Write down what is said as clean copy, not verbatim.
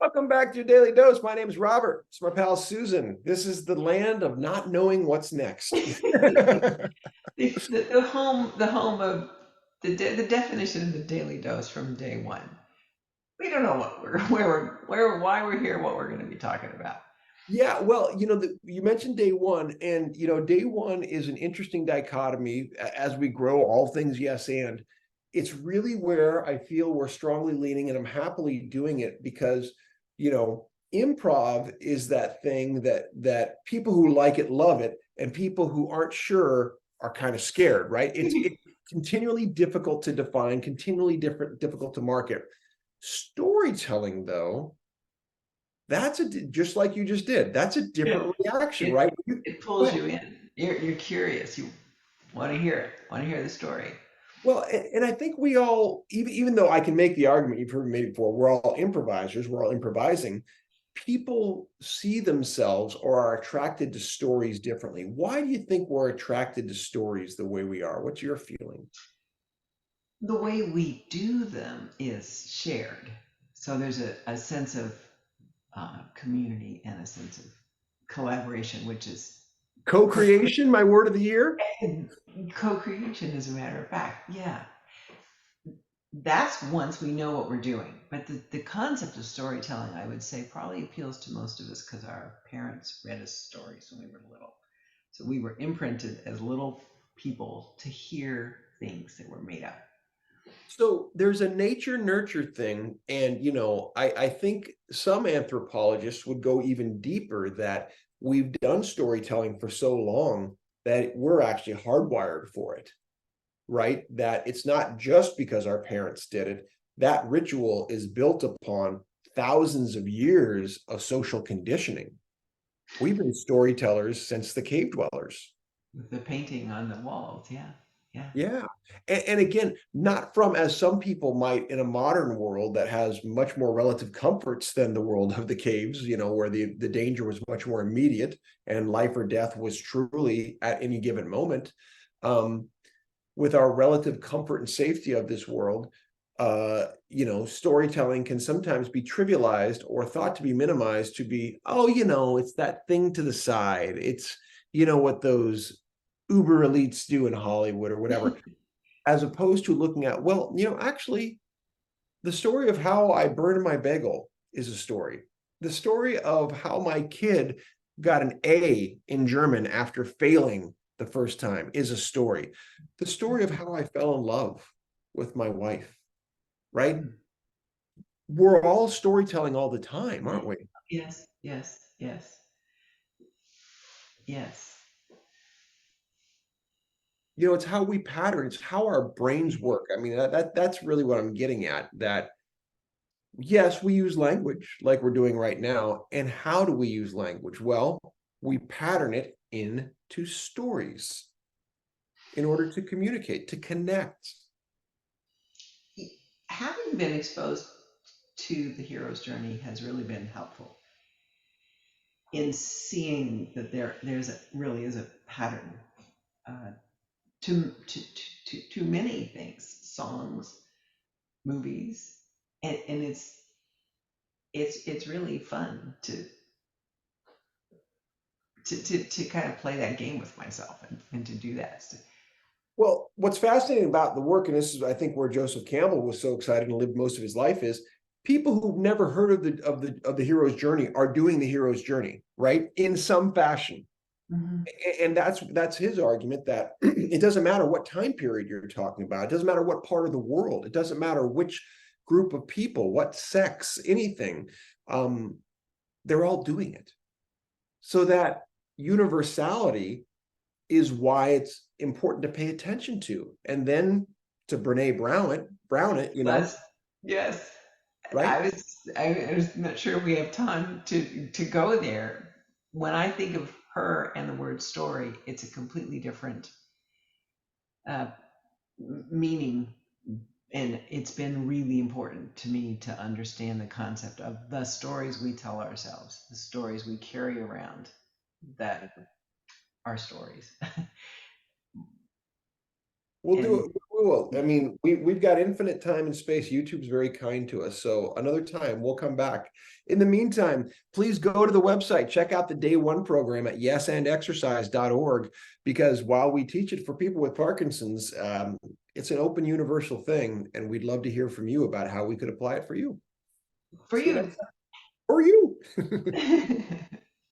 Welcome back to your Daily Dose. My name is Robert. It's my pal Susan. This is the land of not knowing what's next. The home of the definition of the daily dose from day one. We don't know what we're where why we're here, what we're going to be talking about. Yeah, well, you mentioned day one, and day one is an interesting dichotomy as we grow all things yes and. It's really where I feel we're strongly leaning, and I'm happily doing it because, improv is that thing that people who like it love it, and people who aren't sure are kind of scared, right? It's continually difficult to define, continually difficult to market. Storytelling, though, that's just like you just did. That's a Yeah. different reaction, It right? it Go pulls ahead. you in. You're curious. You want to hear it. Want to hear the story. Well, and I think we all, even though I can make the argument you've heard me made before, we're all improvisers, we're all improvising. People see themselves or are attracted to stories differently. Why do you think we're attracted to stories the way we are? What's your feeling? The way we do them is shared. So there's a sense of community and a sense of collaboration, which is Co-creation, my word of the year. co-creation, as a matter of fact. Yeah, that's once we know what we're doing. But the concept of storytelling, I would say, probably appeals to most of us because our parents read us stories when we were little. So we were imprinted as little people to hear things that were made up. So there's a nature nurture thing. And, I think some anthropologists would go even deeper that we've done storytelling for so long that we're actually hardwired for it, right? That it's not just because our parents did it. That ritual is built upon thousands of years of social conditioning. We've been storytellers since the cave dwellers. With the painting on the walls. Yeah, yeah. Yeah. And again, not from, as some people might in a modern world that has much more relative comforts than the world of the caves, where the danger was much more immediate and life or death was truly at any given moment. Um, with our relative comfort and safety of this world, storytelling can sometimes be trivialized or thought to be minimized to be, oh, it's that thing to the side. It's, what those uber elites do in Hollywood or whatever, as opposed to looking at, well, actually, the story of how I burned my bagel is a story. The story of how my kid got an A in German after failing the first time is a story. The story of how I fell in love with my wife, right? Mm. We're all storytelling all the time, aren't we? Yes, yes, yes, yes. It's how we pattern, it's how our brains work. I mean, that's really what I'm getting at. That yes, we use language like we're doing right now. And how do we use language? Well, we pattern it into stories in order to communicate, to connect. Having been exposed to the hero's journey has really been helpful in seeing that really is a pattern uh, to many things, songs, movies, and it's really fun to kind of play that game with myself and to do that. Well, what's fascinating about the work, and this is, I think, where Joseph Campbell was so excited and lived most of his life, is people who've never heard of the hero's journey are doing the hero's journey, right? In some fashion. Mhm. And that's his argument that it doesn't matter what time period you're talking about. It doesn't matter what part of the world. It doesn't matter which group of people, what sex, anything. Um, they're all doing it. So that universality is why it's important to pay attention to. And then to Brene Brown it, Yes, yes. right? I was not sure we have time to go there. When I think of her and the word story, it's a completely different uh, meaning. And it's been really important to me to understand the concept of the stories we tell ourselves, the stories we carry around that are stories. We'll do And it. We will. I mean, we've got infinite time and space. YouTube's very kind to us. So another time we'll come back. In the meantime, please go to the website, check out the day one program at yesandexercise.org, because while we teach it for people with Parkinson's, it's an open universal thing. And we'd love to hear from you about how we could apply it for you. for See you you. next time. Or you.